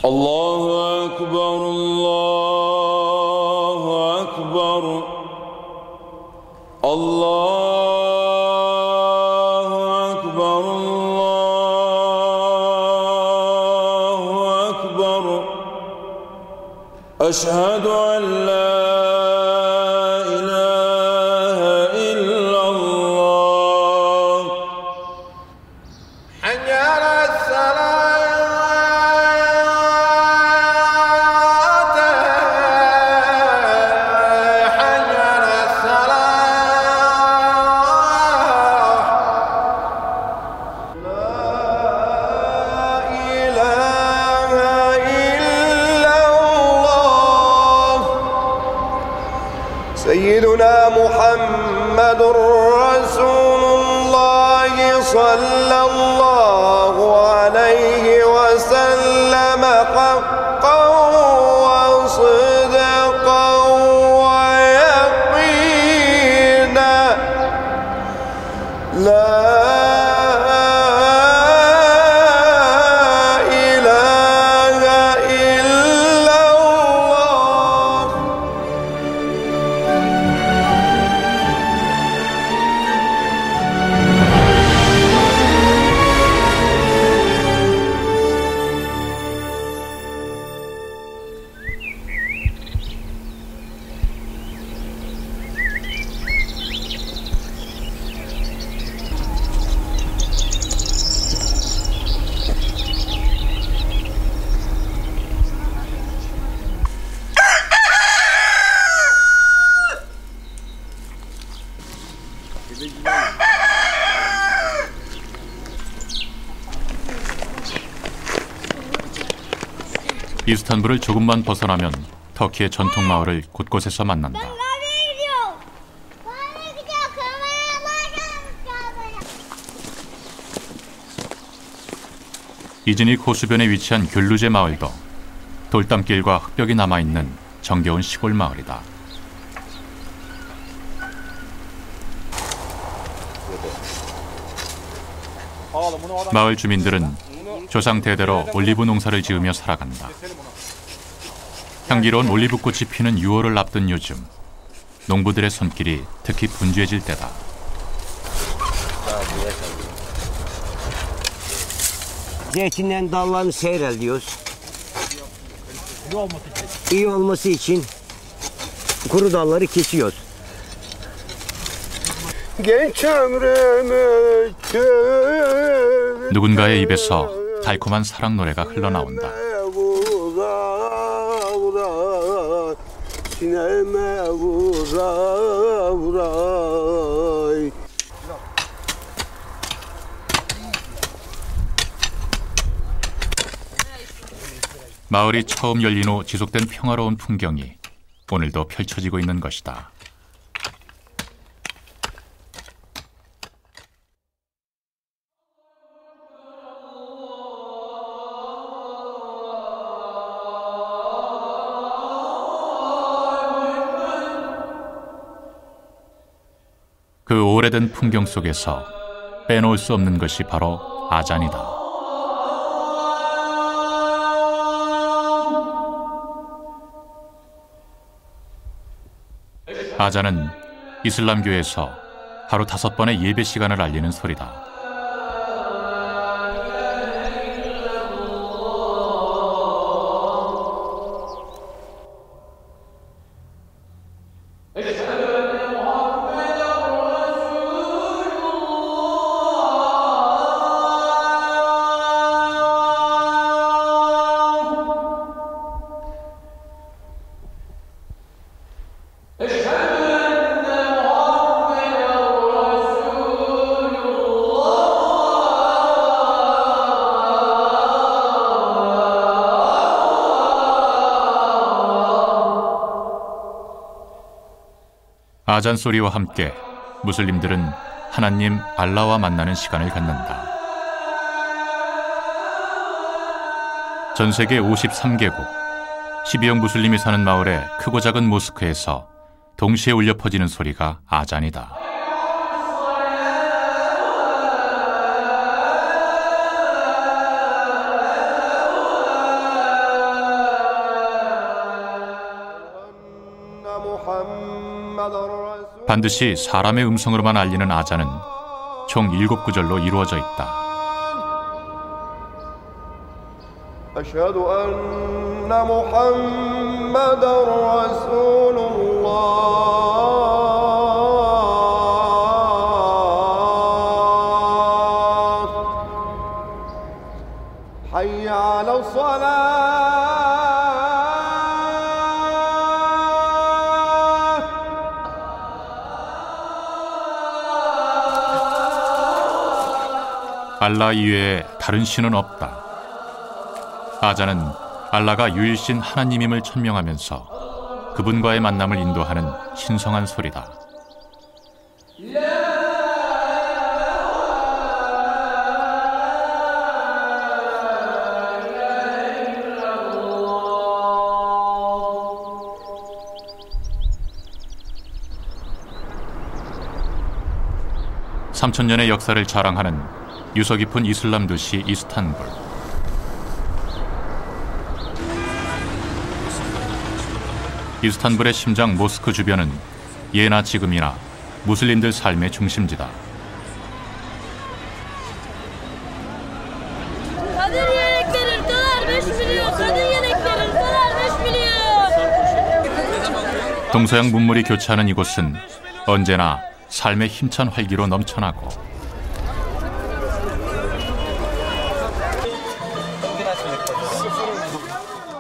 الله أكبر الله أكبر الله أكبر الله أكبر أشهد أن لا إله إلا الله حي على الصلاة حي على الصلاة لا إله إلا الله سيدنا محمد رسول الله صلى الله عليه وسلم حقا وصدقا ويقينا لا إله إلا الله 이스탄불을 조금만 벗어나면 터키의 전통 마을을 곳곳에서 만난다. 이즈닉 호수변에 위치한 귤루제 마을도 돌담길과 흙벽이 남아있는 정겨운 시골 마을이다. 마을 주민들은 조상 대대로 올리브 농사를 지으며 살아간다. 향기로운 올리브꽃이 피는 6월을 앞둔 요즘, 농부들의 손길이 특히 분주해질 때다. Zeytinden dallarını seyreliyoruz. İyi olması için kuru dalları kesiyoruz. genç ömrümü 누군가의 입에서 달콤한 사랑 노래가 흘러나온다. 마을이 처음 열린 후 지속된 평화로운 풍경이 오늘도 펼쳐지고 있는 것이다. 그 오래된 풍경 속에서 빼놓을 수 없는 것이 바로 아잔이다. 아잔은 이슬람교에서 하루 5번의 예배 시간을 알리는 소리다. 아잔 소리와 함께 무슬림들은 하나님 알라와 만나는 시간을 갖는다. 전 세계 53개국 12억 무슬림이 사는 마을의 크고 작은 모스크에서 동시에 울려 퍼지는 소리가 아잔이다. محمد رسول 반드시 사람의 음성으로만 알리는 아자는 총 7구절로 이루어져 있다. أشهد أن محمد رسول الله حي على الصلاة 알라 이외에 다른 신은 없다. 아자는 알라가 유일신 하나님임을 천명하면서 그분과의 만남을 인도하는 신성한 소리다. (3000년의) 역사를 자랑하는 유서 깊은 이슬람 도시 이스탄불. 이스탄불의 심장 모스크 주변은 예나 지금이나 무슬림들 삶의 중심지다. 동서양 문물이 교차하는 이곳은 언제나 삶의 힘찬 활기로 넘쳐나고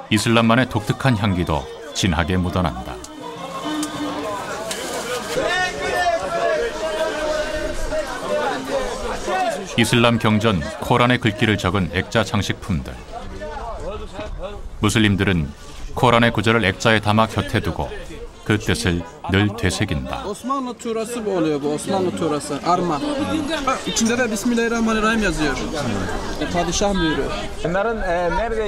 이슬람만의 독특한 향기도 진하게 묻어난다. 이슬람 경전 코란의 글귀를 적은 액자 장식품들. 무슬림들은 코란의 구절을 액자에 담아 곁에 두고 그 뜻을 늘 되새긴다. Osmanlı Tuğrası bu oluyor bu Osmanlı Tuğrası. Arma. İçinde de Bismillahirrahmanirrahim yazıyor. Padişah mührü. Bunların nerede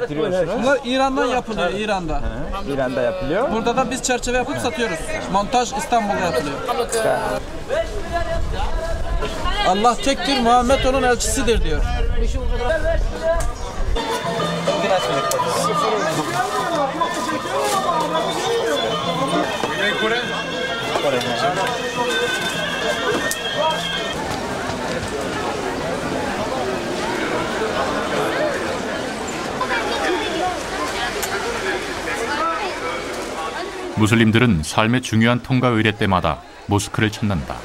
getiriyorsunuz? Bunlar İran'dan yapılıyor, İran'da. İran'da yapılıyor. Burada da biz çerçeve yapıp satıyoruz. Montaj İstanbul'da yapılıyor. Allah tektir, Muhammed onun elçisidir diyor. 무슬림들은 삶의 중요한 통과 의례 때마다 모스크를 찾는다.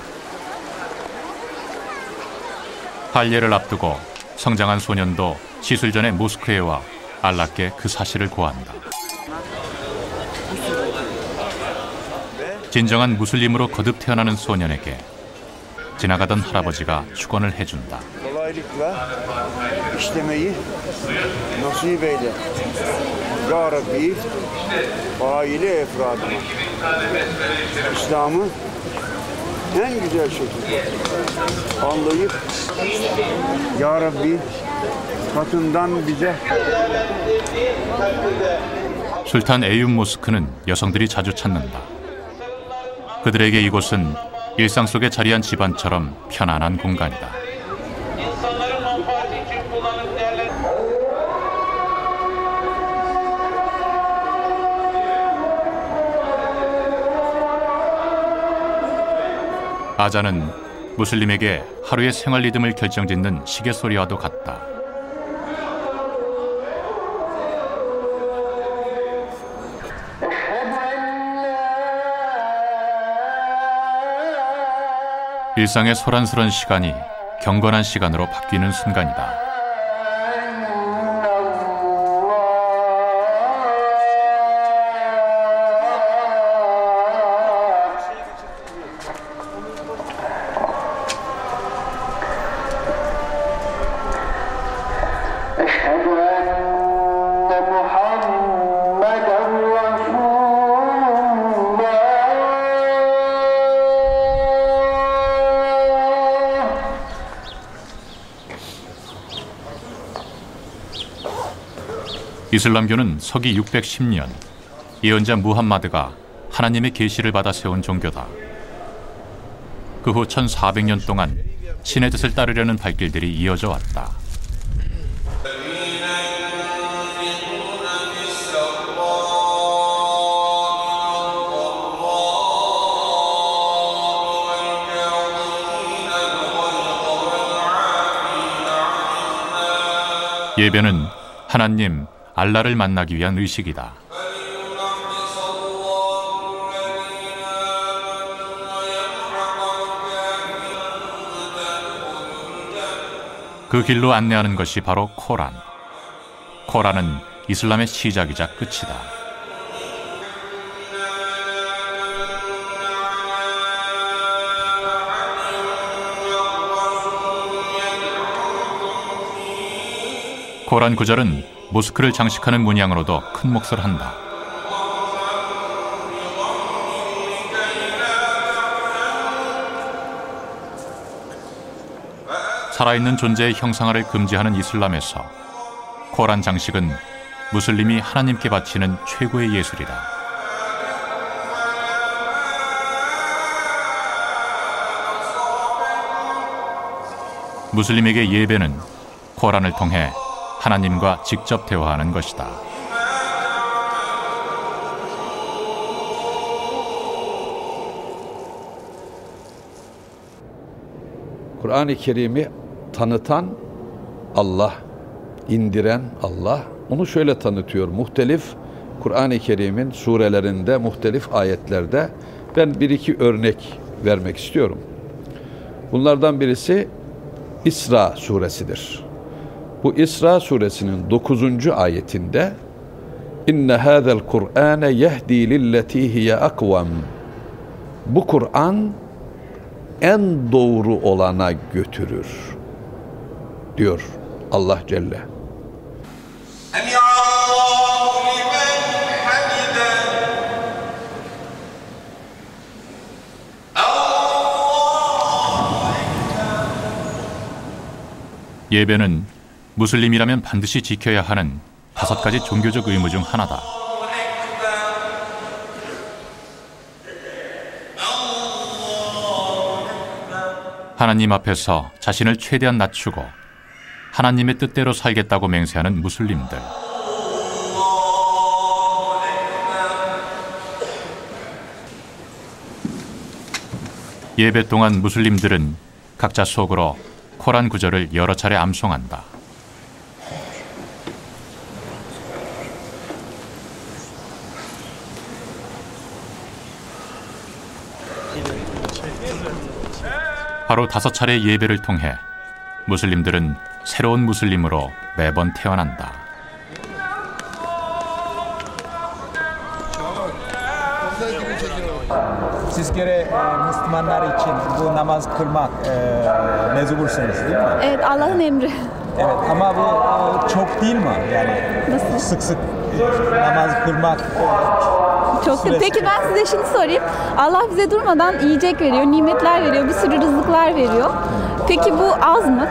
할례를 앞두고 성장한 소년도 시술 전에 모스크에 와 알라께 그 사실을 고한다. 진정한 무슬림으로 거듭 태어나는 소년에게 지나가던 할아버지가 축원을 해준다. Kolaylıkla işlemeyi nasip eyle. Ya Rabbi, aile efradıma İslam'ı en güzel şekilde anlayıp Ya Rabbi katından bize 술탄 에윰 모스크는 여성들이 자주 찾는다. 그들에게 이곳은 일상 속에 자리한 집안처럼 편안한 공간이다. 아자는 무슬림에게 하루의 생활 리듬을 결정짓는 시계 소리와도 같다. 일상의 소란스런 시간이 경건한 시간으로 바뀌는 순간이다. 이슬람교는 서기 610년 예언자 무함마드가 하나님의 계시를 받아 세운 종교다. 그 후 1400년 동안 신의 뜻을 따르려는 발길들이 이어져 왔다. 예배는 하나님 알라를 만나기 위한 의식이다. 그 길로 안내하는 것이 바로 코란. 코란은 이슬람의 시작이자 끝이다. 코란 구절은 모스크를 장식하는 문양으로도 큰 몫을 한다. 살아있는 존재의 형상화를 금지하는 이슬람에서 코란 장식은 무슬림이 하나님께 바치는 최고의 예술이다. 무슬림에게 예배는 코란을 통해 하나님과 직접 대화하는 것이다. Kur'an-ı Kerim'i tanıtan Allah, indiren Allah. Onu şöyle tanıtıyor. Muhtelif Kur'an-ı Kerim'in surelerinde, muhtelif ayetlerde ben bir iki örnek vermek istiyorum. Bunlardan birisi İsra suresidir. Bu İsra suresinin 9. ayetinde İnne hâzel Kur'âne yehdi lilleti hiye akvam. Bu Kur'an en doğru olana götürür diyor Allah Celle. 예배는 무슬림이라면 반드시 지켜야 하는 5가지 종교적 의무 중 하나다. 하나님 앞에서 자신을 최대한 낮추고 하나님의 뜻대로 살겠다고 맹세하는 무슬림들. 예배 동안 무슬림들은 각자 속으로 코란 구절을 여러 차례 암송한다. 바로 5차례 예배를 통해 무슬림들은 새로운 무슬림으로 매번 태어난다. Sizlere Müslümanlar için bu namaz kılmak mecbursunuz değil mi? Evet, Allah'ın emri. Evet ama bu çok değil mi? Yani Nasıl? sık sık namaz kılmak Çok da. Peki ben size şunu sorayım. Allah bize durmadan yiyecek veriyor, nimetler veriyor, bir sürü rızıklar veriyor. Peki bu az mı?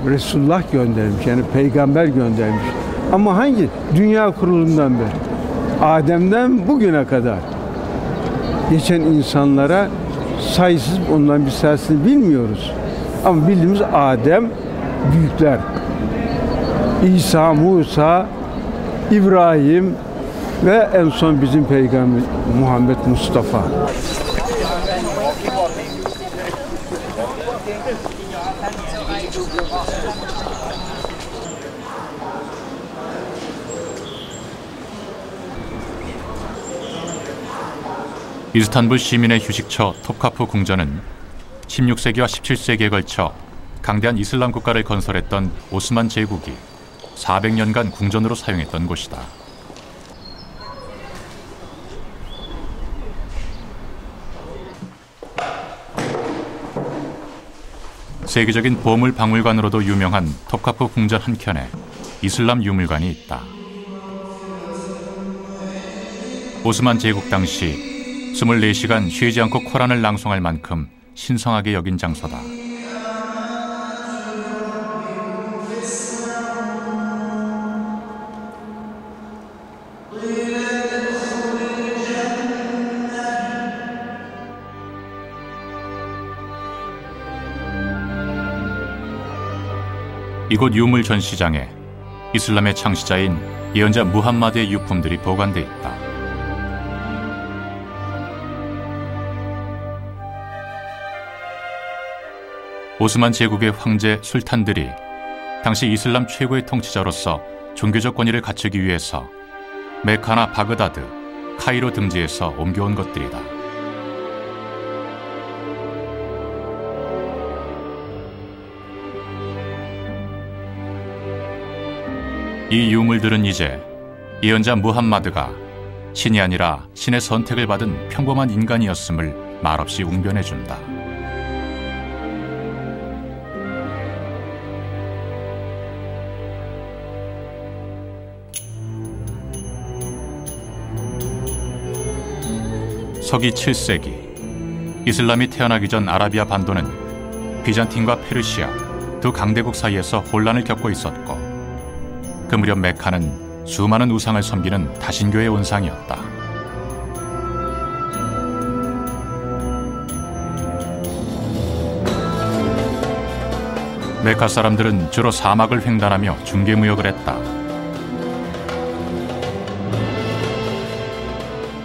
Resulullah göndermiş, yani peygamber göndermiş. Ama hangi? Dünya kurulundan beri. Adem'den bugüne kadar geçen insanlara sayısız, ondan bir sayısını bilmiyoruz. Ama bildiğimiz Adem, büyükler. İsa, Musa, İbrahim ve en son bizim peygamber Muhammed Mustafa. 이스탄불 시민의 휴식처 톱카프 궁전은 16세기와 17세기에 걸쳐 강대한 이슬람 국가를 건설했던 오스만 제국이 400년간 궁전으로 사용했던 곳이다. 세계적인 보물 박물관으로도 유명한 톱카프 궁전 한켠에 이슬람 유물관이 있다. 오스만 제국 당시 24시간 쉬지 않고 코란을 낭송할 만큼 신성하게 여긴 장소다. 이곳 유물 전시장에 이슬람의 창시자인 예언자 무함마드의 유품들이 보관돼 있다. 오스만 제국의 황제 술탄들이 당시 이슬람 최고의 통치자로서 종교적 권위를 갖추기 위해서 메카나 바그다드, 카이로 등지에서 옮겨온 것들이다. 이 유물들은 이제 예언자 무함마드가 신이 아니라 신의 선택을 받은 평범한 인간이었음을 말없이 웅변해준다. 서기 7세기 이슬람이 태어나기 전 아라비아 반도는 비잔틴과 페르시아 두 강대국 사이에서 혼란을 겪고 있었고 그 무렵 메카는 수많은 우상을 섬기는 다신교의 온상이었다. 메카 사람들은 주로 사막을 횡단하며 중개무역을 했다.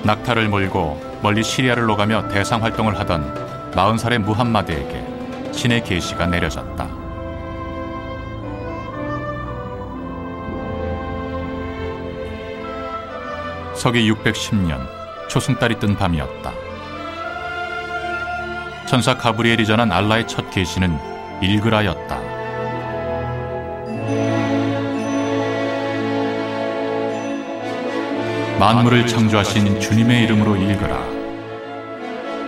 낙타를 몰고 멀리 시리아를 오가며 대상 활동을 하던 40살의 무함마드에게 신의 계시가 내려졌다. 서기 610년 초승달이 뜬 밤이었다. 천사 가브리엘이 전한 알라의 첫 계시는 일그라였다. 만물을 창조하신 주님의 이름으로 일그라.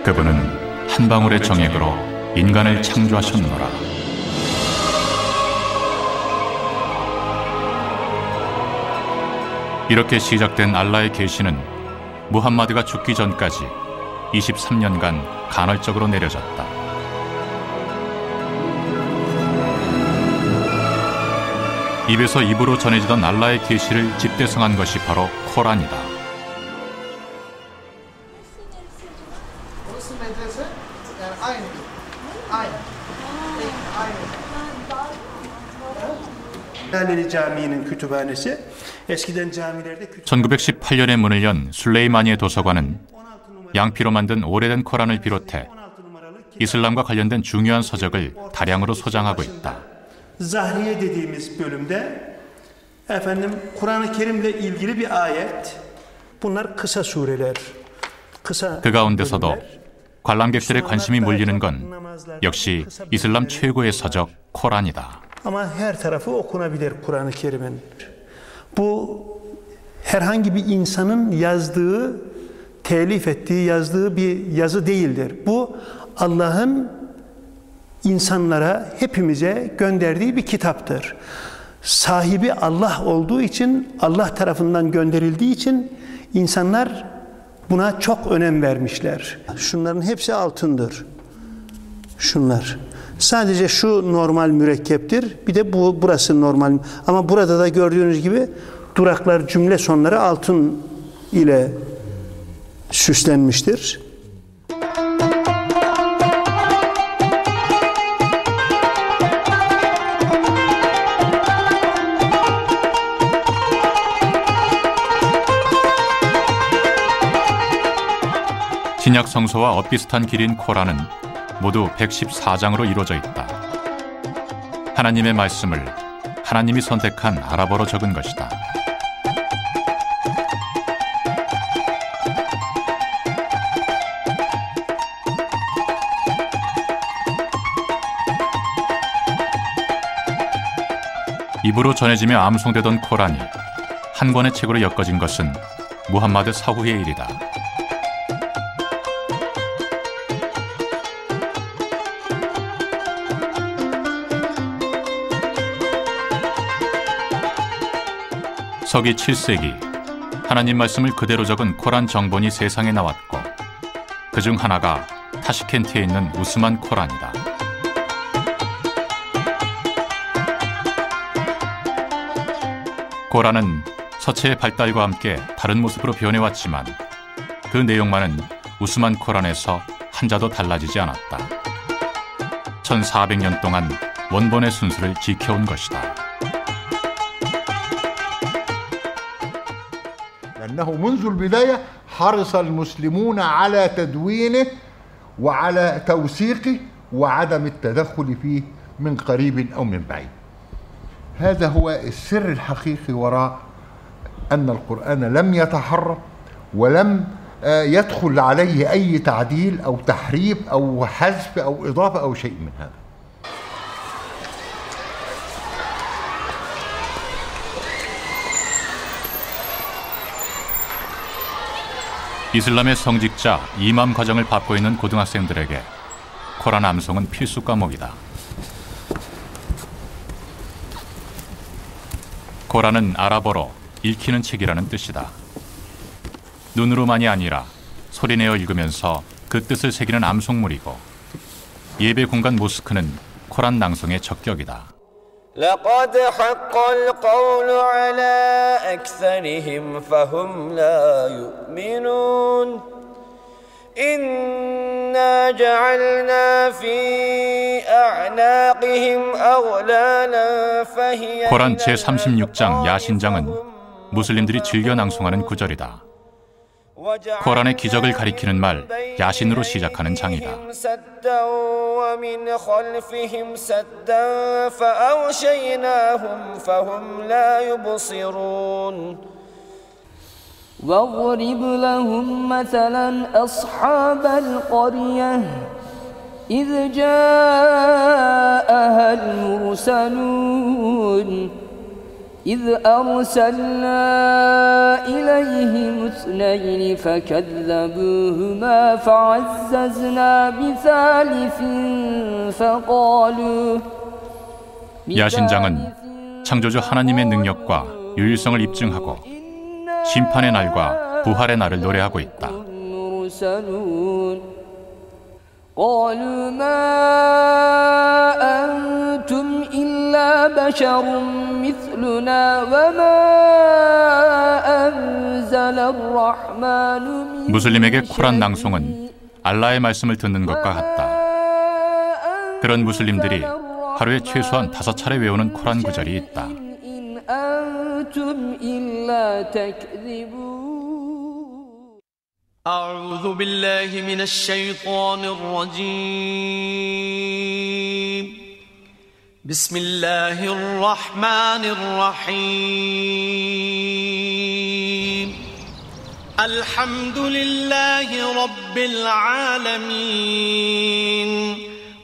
그분은 한 방울의 정액으로 인간을 창조하셨노라. 이렇게 시작된 알라의 계시는 무함마드가 죽기 전까지 23년간 간헐적으로 내려졌다. 입에서 입으로 전해지던 알라의 계시를 집대성한 것이 바로 코란이다. kütüphanesi. Eskiden camilerde 1918년에 문을 연 술레이마니의 도서관은 양피로 만든 오래된 코란을 비롯해 이슬람과 관련된 중요한 서적을 다량으로 소장하고 있다. Zahriye dediğimiz bölümde efendim Kur'an-ı Kerim'le ilgili bir ayet. Bunlar kısa sureler. 그 가운데서도 관람객들의 관심이 몰리는 건 역시 이슬람 최고의 서적 코란이다. Ama her tarafı okunabilir Kur'an-ı Kerim'in. Bu herhangi bir insanın yazdığı, telif ettiği, yazdığı bir yazı değildir. Bu Allah'ın insanlara, hepimize gönderdiği bir kitaptır. Sahibi Allah olduğu için, Allah tarafından gönderildiği için insanlar buna çok önem vermişler. Şunların hepsi altındır. Şunlar. Sadece şu normal mürekkeptir. Bir de burası normal. Ama burada da gördüğünüz gibi duraklar, cümle sonları altın ile süslenmiştir. 신약 성서와 엇비슷한 길인 코란은 모두 114장으로 이루어져 있다. 하나님의 말씀을 하나님이 선택한 아랍어로 적은 것이다. 입으로 전해지며 암송되던 코란이 한 권의 책으로 엮어진 것은 무함마드 사후의 일이다. 서기 7세기 하나님 말씀을 그대로 적은 코란 정본이 세상에 나왔고 그중 하나가 타시켄트에 있는 우스만 코란이다. 코란은 서체의 발달과 함께 다른 모습으로 변해왔지만 그 내용만은 우스만 코란에서 한자도 달라지지 않았다. 1400년 동안 원본의 순수를 지켜온 것이다. أنه منذ البداية حرص المسلمون على تدوينه وعلى توثيقه وعدم التدخل فيه من قريب أو من بعيد. هذا هو السر الحقيقي وراء أن القرآن لم يتحرف ولم يدخل عليه أي تعديل أو تحريف أو حذف أو إضافة أو شيء من هذا. 이슬람의 성직자 이맘 과정을 밟고 있는 고등학생들에게 코란 암송은 필수 과목이다. 코란은 아랍어로 읽히는 책이라는 뜻이다. 눈으로만이 아니라 소리내어 읽으면서 그 뜻을 새기는 암송물이고 예배 공간 모스크는 코란 낭송의 적격이다. لقد حق القول على أكثرهم فهم لا يؤمنون إنا جعلنا في أعناقهم أغلالا فهي 코란 제36장 야신장은 무슬림들이 즐겨 낭송하는 구절이다. 코란의 기적을 가리키는 말 야신으로 시작하는 장이다. واضرب لهم مثلا أصحاب القرية إذ جاءها المرسلون إذ أرسلنا إليهم اثنين فكذبوهما فعززنا بثالث فقالوا 야신장은 창조주 하나님의 능력과 유일성을 입증하고 심판의 날과 부활의 날을 노래하고 있다. قالوا ما أنتم إلا بشر مثلنا وما أنزل الرحمن من 무슬림에게 코란 낭송은 알라의 말씀을 듣는 것과 같다. 그런 무슬림들이 하루에 최소한 5차례 외우는 코란 구절이 있다. أنتم إلا تكذبون أعوذ بالله من الشيطان الرجيم بسم الله الرحمن الرحيم الحمد لله رب العالمين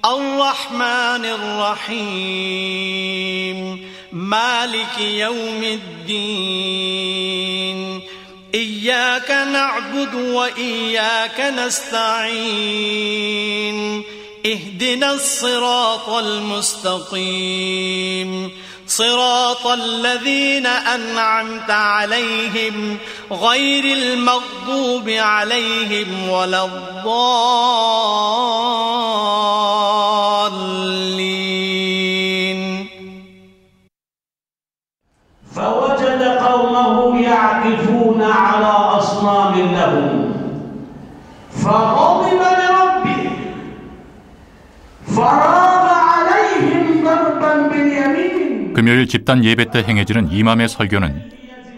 الرحمن الرحيم مالك يوم الدين إياك نعبد وإياك نستعين اهدنا الصراط المستقيم صراط الذين أنعمت عليهم غير المغضوب عليهم ولا الضالين فوجد قومه يعكفون على أصنام لهم فغضب لربه فراغ عليهم ضربا باليمين. 금요일 집단 예배 때 행해지는 이맘의 설교는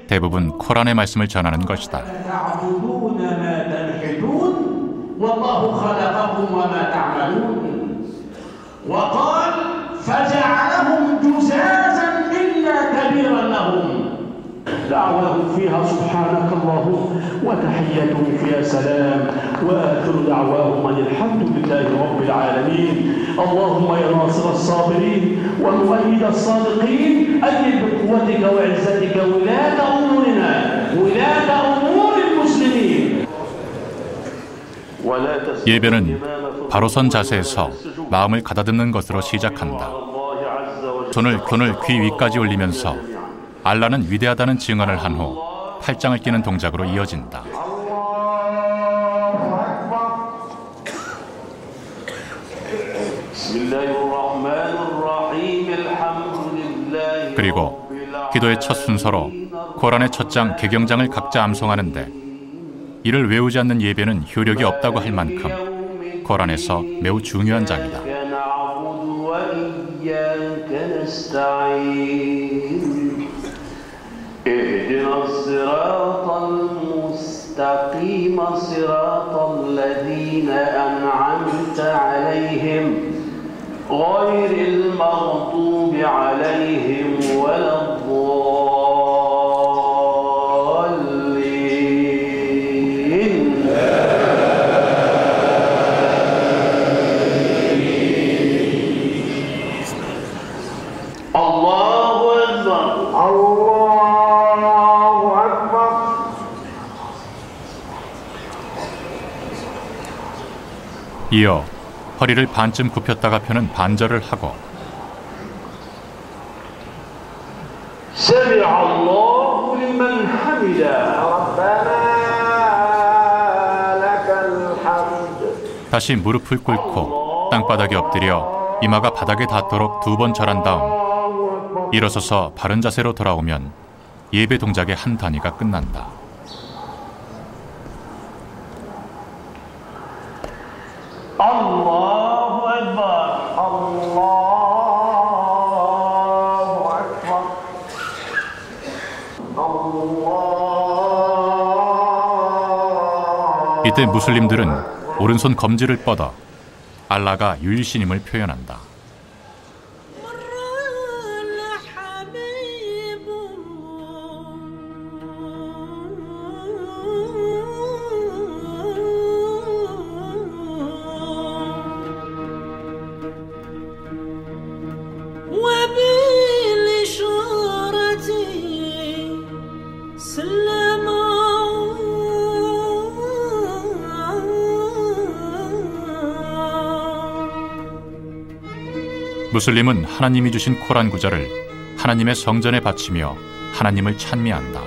대부분 코란의 말씀을 전하는 것이다. تعبدون ما تنحتون والله خلقكم وما تعملون وقال فجعلهم جزازا إلا كبيرا لهم دعواهم فيها سبحانك اللهم وتحيتهم فيها سلام وآخر دعواهم أن الحمد لله رب العالمين اللهم يا ناصر الصابرين ومؤيد الصادقين أيد بقوتك وعزتك ولاة أمورنا ولاة أمور المسلمين. 예배는 바로 선 자세에서 마음을 가다듬는 것으로 시작한다. 손을 귀 위까지 올리면서 알라는 위대하다는 증언을 한 후 팔짱을 끼는 동작으로 이어진다. 그리고 기도의 첫 순서로 코란의 첫 장 개경장을 각자 암송하는데 이를 외우지 않는 예배는 효력이 없다고 할 만큼 코란에서 매우 중요한 장이다. اهدنا الصراط المستقيم صراط الذين أنعمت عليهم غير المغضوب عليهم ولا الضالين الله أكبر الله أكبر. 이어 허리를 반쯤 굽혔다가 펴는 반절을 하고 سمع الله لمن حمده ربنا لك الحمد. 다시 무릎을 꿇고 땅바닥에 엎드려 이마가 바닥에 닿도록 2번 절한 다음 일어서서 바른 자세로 돌아오면 예배 동작의 한 단위가 끝난다. الله أكبر الله أكبر الله. 이때 무슬림들은 오른손 검지를 뻗어 알라가 유일신임을 표현한다. 무슬림은 하나님이 주신 코란 구절을 하나님의 성전에 바치며 하나님을 찬미한다.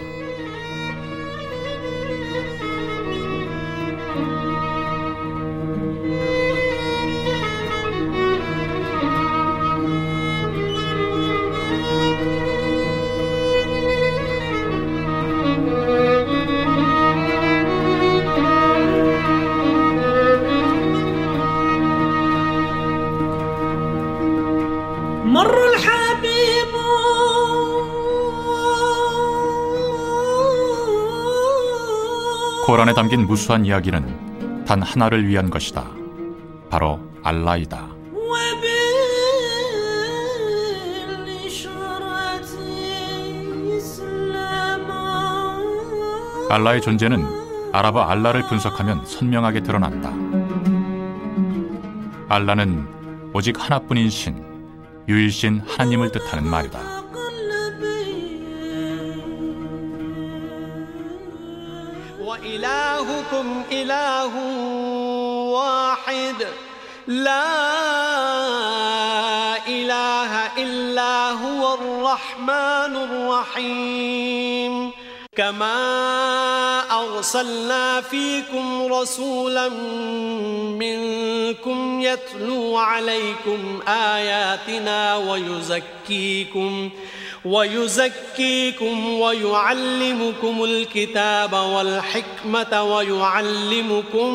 코란에 담긴 무수한 이야기는 단 하나를 위한 것이다. 바로 알라이다. 알라의 존재는 아랍어 알라를 분석하면 선명하게 드러난다. 알라는 오직 하나뿐인 신, 유일신 하나님을 뜻하는 말이다. وإلهكم إله واحد لا إله إلا هو الرحمن الرحيم كما أرسلنا فيكم رسولا منكم يتلو عليكم آياتنا ويزكيكم ويعلمكم الكتاب والحكمة ويعلمكم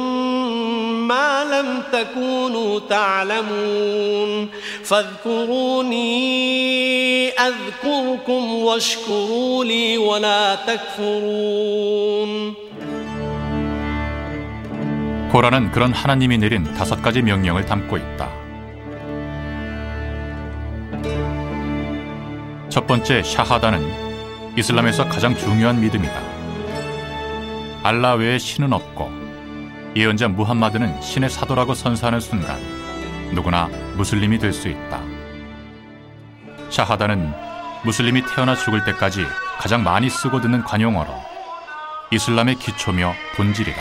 ما لم تكونوا تعلمون فاذكروني أذكركم واشكروا لي ولا تكفرون. 코란은 그런 하나님이 내린 5가지 명령을 담고 있다. 첫 번째 샤하다는 이슬람에서 가장 중요한 믿음이다. 알라 외에 신은 없고 예언자 무함마드는 신의 사도라고 선사하는 순간 누구나 무슬림이 될 수 있다. 샤하다는 무슬림이 태어나 죽을 때까지 가장 많이 쓰고 듣는 관용어로 이슬람의 기초며 본질이다.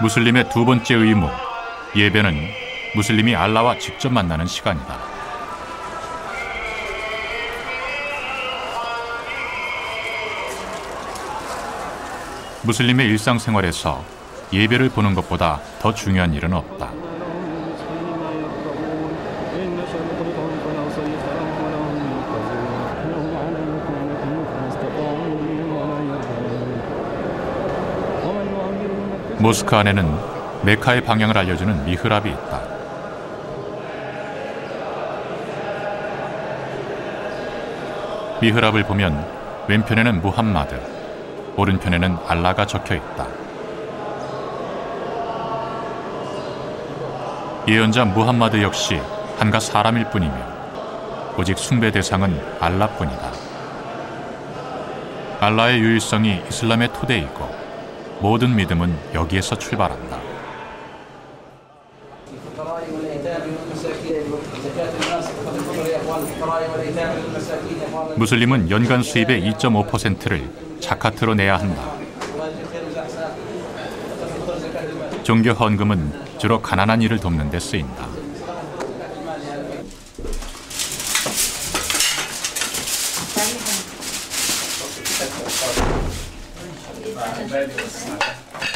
무슬림의 두 번째 의무, 예배는 무슬림이 알라와 직접 만나는 시간이다. 무슬림의 일상생활에서 예배를 보는 것보다 더 중요한 일은 없다. 모스크 안에는 메카의 방향을 알려주는 미흐랍이 있다. 미흐랍을 보면 왼편에는 무함마드, 오른편에는 알라가 적혀 있다. 예언자 무함마드 역시 한가 사람일 뿐이며 오직 숭배 대상은 알라뿐이다. 알라의 유일성이 이슬람의 토대이고 모든 믿음은 여기에서 출발한다. 무슬림은 연간 수입의 2.5%를 자카트로 내야 한다. 종교 헌금은 주로 가난한 이를 돕는 데 쓰인다.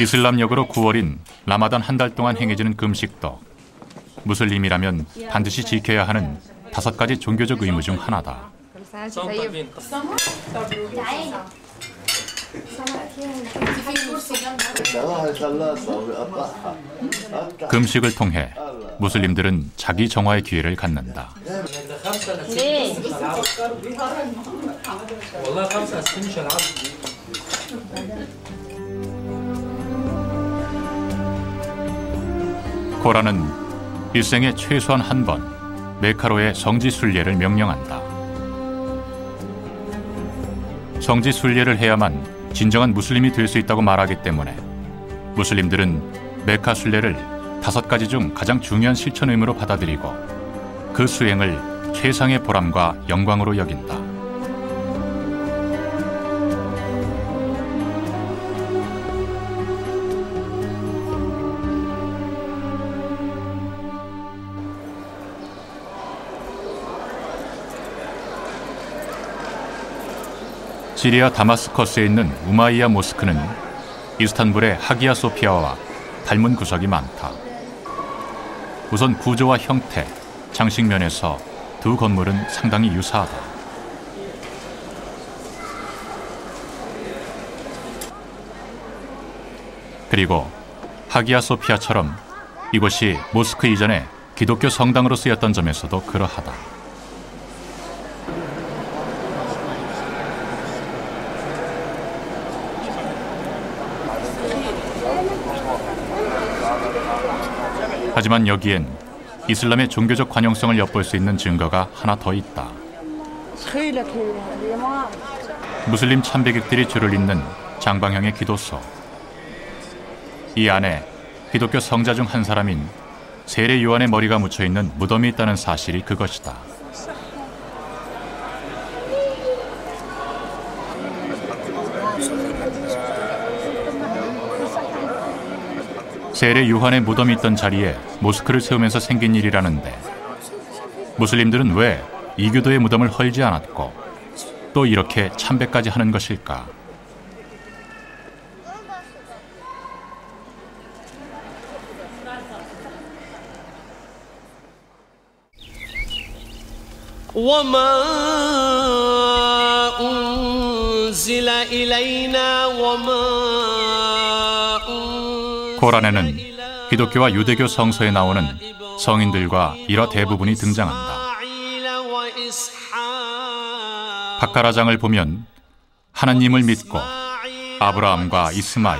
이슬람력으로 9월인 라마단 한 달 동안 행해지는 금식도 무슬림이라면 반드시 지켜야 하는 5가지 종교적 의무 중 하나다. 금식을 통해 무슬림들은 자기 정화의 기회를 갖는다. 코란은 일생에 최소한 한 번 메카로의 성지 순례를 명령한다. 성지 순례를 해야만 진정한 무슬림이 될 수 있다고 말하기 때문에 무슬림들은 메카 순례를 5가지 중 가장 중요한 실천 의무로 받아들이고 그 수행을 최상의 보람과 영광으로 여긴다. 시리아 다마스커스에 있는 우마이야 모스크는 이스탄불의 하기야 소피아와 닮은 구석이 많다. 우선 구조와 형태, 장식면에서 두 건물은 상당히 유사하다. 그리고 하기야 소피아처럼 이곳이 모스크 이전에 기독교 성당으로 쓰였던 점에서도 그러하다. 하지만 여기엔 이슬람의 종교적 관용성을 엿볼 수 있는 증거가 하나 더 있다. 무슬림 참배객들이 줄을 잇는 장방형의 기도소. 이 안에 기독교 성자 중 한 사람인 세례 요한의 머리가 묻혀 있는 무덤이 있다는 사실이 그것이다. 세례 요한의 무덤이 있던 자리에 모스크를 세우면서 생긴 일이라는데 무슬림들은 왜 이교도의 무덤을 헐지 않았고 또 이렇게 참배까지 하는 것일까? وما أنزل إلينا 코란에는 기독교와 유대교 성서에 나오는 성인들과 일화 대부분이 등장한다. 바카라장을 보면 하나님을 믿고 아브라함과 이스마엘,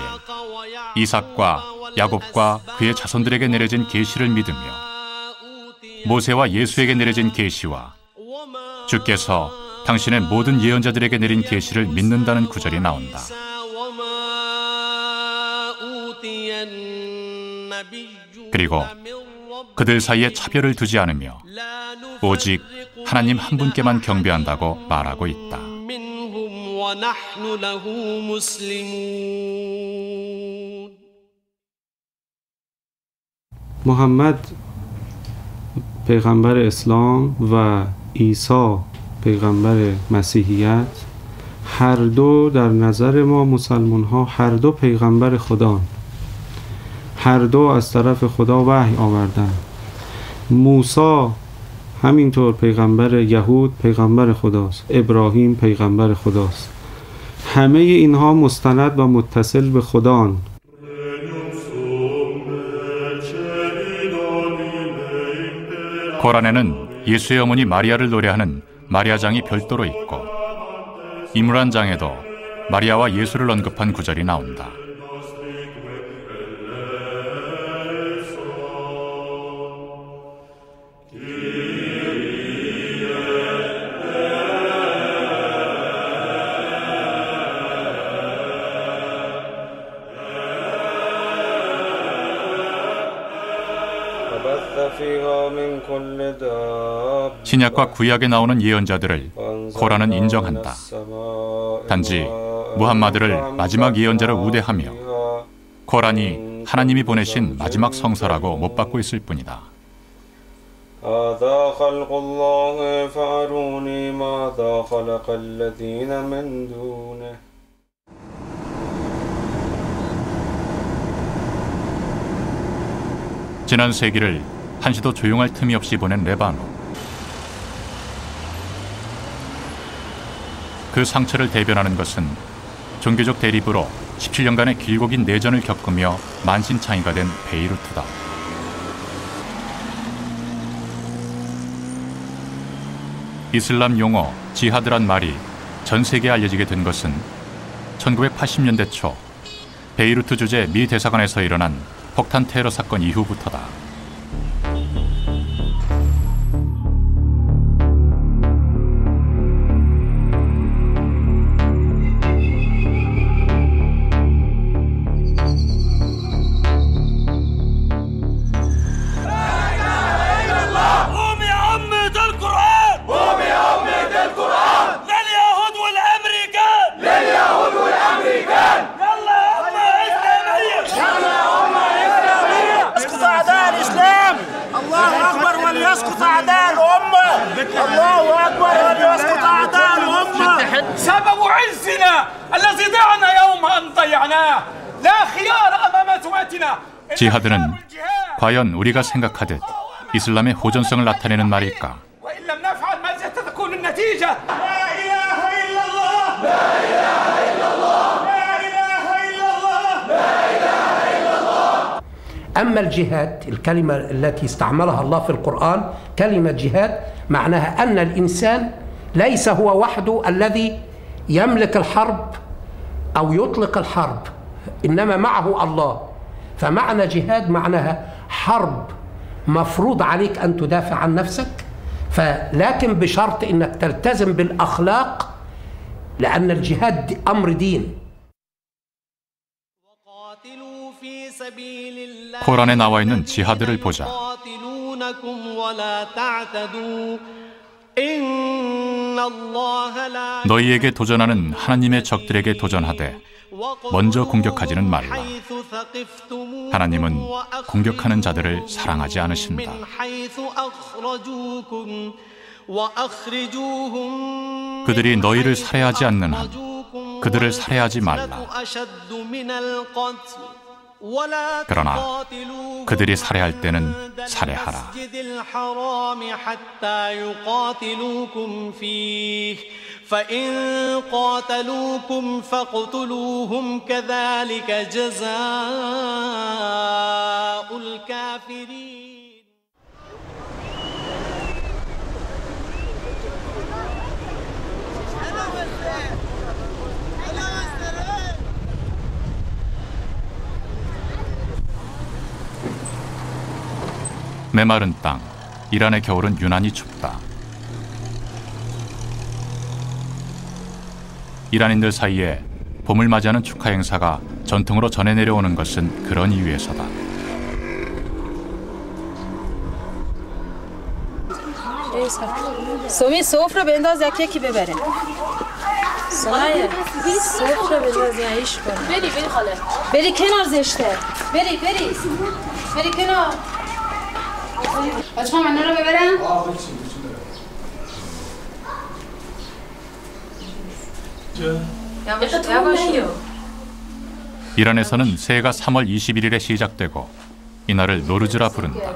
이삭과 야곱과 그의 자손들에게 내려진 계시를 믿으며 모세와 예수에게 내려진 계시와 주께서 당신의 모든 예언자들에게 내린 계시를 믿는다는 구절이 나온다. 그리고 그들 사이에 차별을 두지 않으며 오직 하나님 한 분께만 경배한다고 말하고 있다. محمد پیغمبر اسلام و عیسی پیغمبر مسیحیت هر دو در نظر ما مسلمان ها هر دو پیغمبر خدا، هر دو از طرف خدا وحی آوردن. موسی همینطور پیغمبر یهود پیغمبر خداست، ابراهیم پیغمبر خداست. همه اینها مستند و متصل به خدان. 코란에는 예수의 어머니 마리아를 노래하는 마리아장이 별도로 있고 이므란장에도 마리아와 예수를 언급한 구절이 나온다. 신약과 구약에 나오는 예언자들을 코란은 인정한다. 단지 무함마드를 마지막 예언자로 우대하며 코란이 하나님이 보내신 마지막 성서라고 못 받고 있을 뿐이다. 지난 세기를 한시도 조용할 틈이 없이 보낸 레바논. 그 상처를 대변하는 것은 종교적 대립으로 17년간의 길고 긴 내전을 겪으며 만신창이가 된 베이루트다. 이슬람 용어 지하드란 말이 전 세계에 알려지게 된 것은 1980년대 초 베이루트 주재 미 대사관에서 일어난 폭탄 테러 사건 이후부터다. 지하드는 과연 우리가 생각하듯 이슬람의 호전성을 나타내는 말일까? أما الجهاد الكلمة التي استعملها الله في القرآن كلمة جهاد معناها أن الإنسان ليس هو وحده الذي يملك الحرب أو يطلق الحرب إنما معه الله فمعنى جهاد معناها حرب مفروض عليك أن تدافع عن نفسك لكن بشرط أنك تلتزم بالأخلاق لأن الجهاد أمر دين. 코란에 나와 있는 지하드를 보자. 너희에게 도전하는 하나님의 적들에게 도전하되 먼저 공격하지는 말라. 하나님은 공격하는 자들을 사랑하지 않으신다. 그들이 너희를 살해하지 않는 한 그들을 살해하지 말라. 그러나 그들이 살해할 때는 살해하라. فإن قاتلوكم فاقتلوهم كذلك جزاء الكافرين. 메마른 땅, 이란의 겨울은 유난히 춥다. 이란인들 사이에 봄을 맞이하는 축하 행사가 전통으로 전해 내려오는 것은 그런 이유에서다. سومی سفره بنداز یکی ببره. سنایه سفره بنداز یایش کنه. بری خاله. بری کنار زشته. بری کنار. بچه‌ها من رو ببرم. 이란에서는 새해가 3월 21일에 시작되고 이날을 노르즈라 부른다.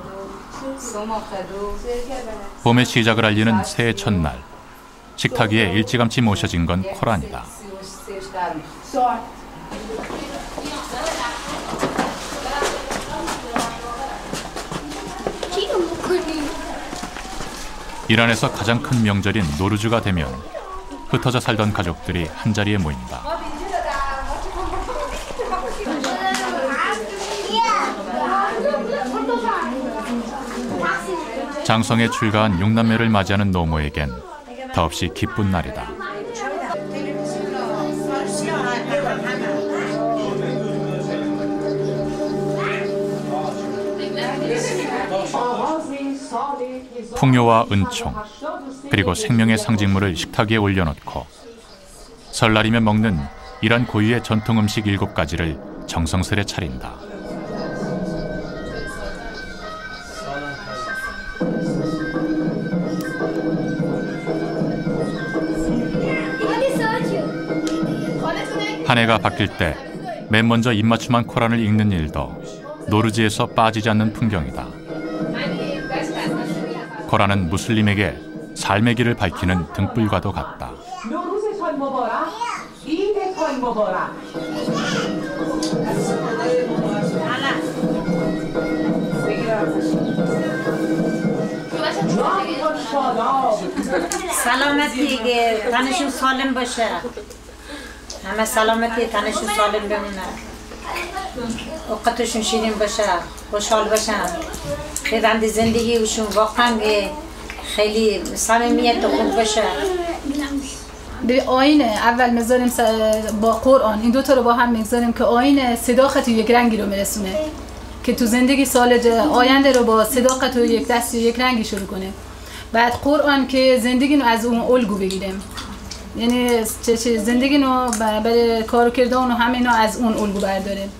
봄의 시작을 알리는 새해 첫날, 식탁 위에 일찌감치 모셔진 건 코란이다. 이란에서 가장 큰 명절인 노르즈가 되면 흩어져 살던 가족들이 한자리에 모인다. 장성에 출가한 6남매를 맞이하는 노모에겐 더없이 기쁜 날이다. 풍요와 은총, 그리고 생명의 상징물을 식탁 위에 올려놓고 설날이면 먹는 이란 고유의 전통 음식 7가지를 정성스레 차린다. 한 해가 바뀔 때 맨 먼저 입맞춤한 코란을 읽는 일도 노르지에서 빠지지 않는 풍경이다. 코란은 무슬림에게 삶의 길을 밝히는 등불과도 같다. سلامتی که تنشون سالم باشه همه سلامتی تنشون سالم بمونه اوقاتشون شیرین باشه خوشحال باشن خیلی زندگیشون واقعا خیلی صمیمیت و خوب باشه به آیین اول میذاریم با قرآن این دوتا رو با هم میذاریم که آیین صداقت و یک رنگی رو میرسونه که تو زندگی سال آینده رو با صداقت و یک دستی و یک رنگی شروع کنه. بعد قرآن که زندگی رو از اون الگو بگیریم، یعنی زندگی رو برای کار و کردان و همه اینا از اون الگو برداریم.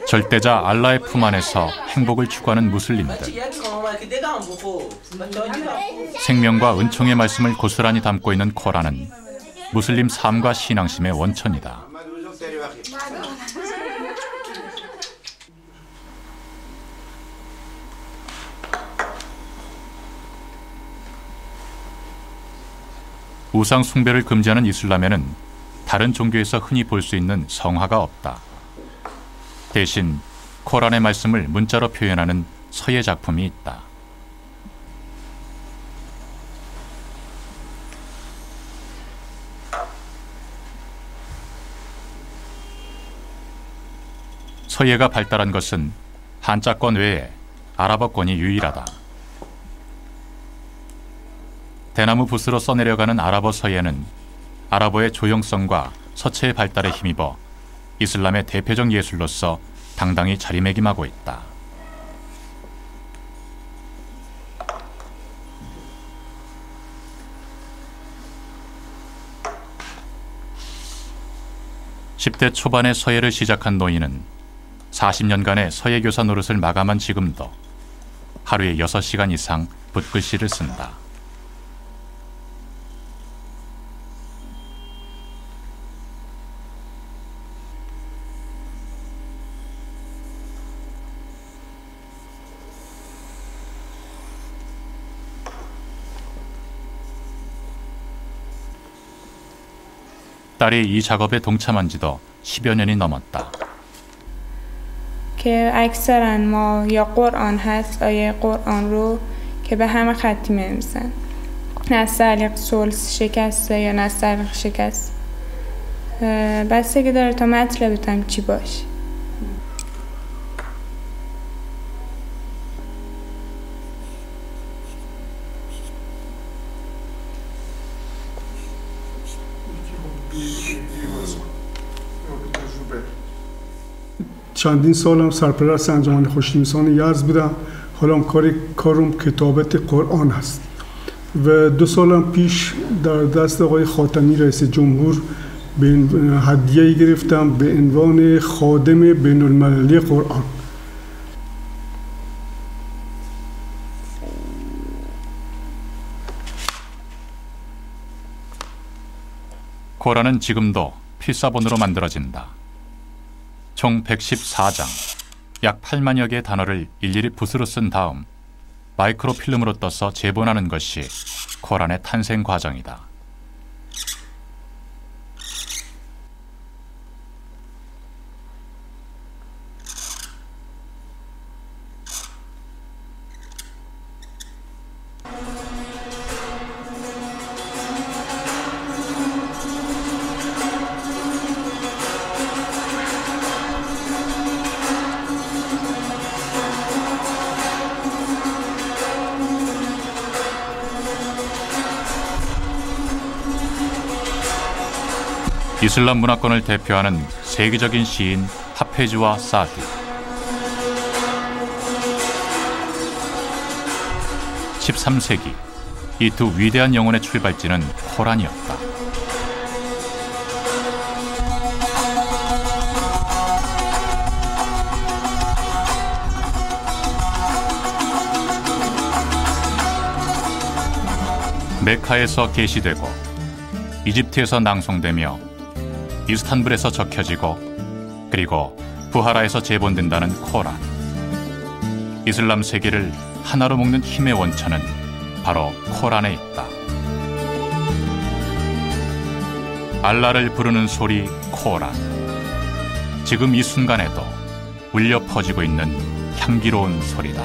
절대자 알라의 품 안에서 행복을 추구하는 무슬림들. 생명과 은총의 말씀을 고스란히 담고 있는 코란은 무슬림 삶과 신앙심의 원천이다. 우상 숭배를 금지하는 이슬람에는 다른 종교에서 흔히 볼 수 있는 성화가 없다. 대신 코란의 말씀을 문자로 표현하는 서예 작품이 있다. 서예가 발달한 것은 한자권 외에 아랍어권이 유일하다. 대나무 붓으로 써내려가는 아랍어 서예는 아랍어의 조형성과 서체의 발달에 힘입어 이슬람의 대표적 예술로서 당당히 자리매김하고 있다. (10대) 초반에 서예를 시작한 노인은 40년간의 서예교사 노릇을 마감한 지금도 하루에 6시간 이상 붓글씨를 쓴다. 딸이 이 작업에 동참한 지도 10여 년이 넘었다. که اکثرا ما یا قرآن هست آیه قرآن رو که به همه خطی می‌نویسن نه از طریق سلس شکسته یا نه از طریق شکست بستگی داره تا مطلبتم چی باشه. چندین سالم سرپرست انجمن خوشنویسان یزد بودم. حالا کارم کتابت قرآن هست و 2 سالم پیش در دست آقای خاتمی رئیس جمهور به هدیه گرفتم به عنوان خادم بین المللی قرآن. 코란은 지금도 필사본으로 만들어진다. 총 114장, 약 8만여 개의 단어를 일일이 붓으로 쓴 다음 마이크로 필름으로 떠서 재본하는 것이 코란의 탄생 과정이다. 이슬람 문화권을 대표하는 세계적인 시인 하페즈와 사디. (13세기) 이 두 위대한 영혼의 출발지는 코란이었다. 메카에서 계시되고 이집트에서 낭송되며 이스탄불에서 적혀지고 그리고 부하라에서 제본된다는 코란. 이슬람 세계를 하나로 묶는 힘의 원천은 바로 코란에 있다. 알라를 부르는 소리 코란. 지금 이 순간에도 울려 퍼지고 있는 향기로운 소리다.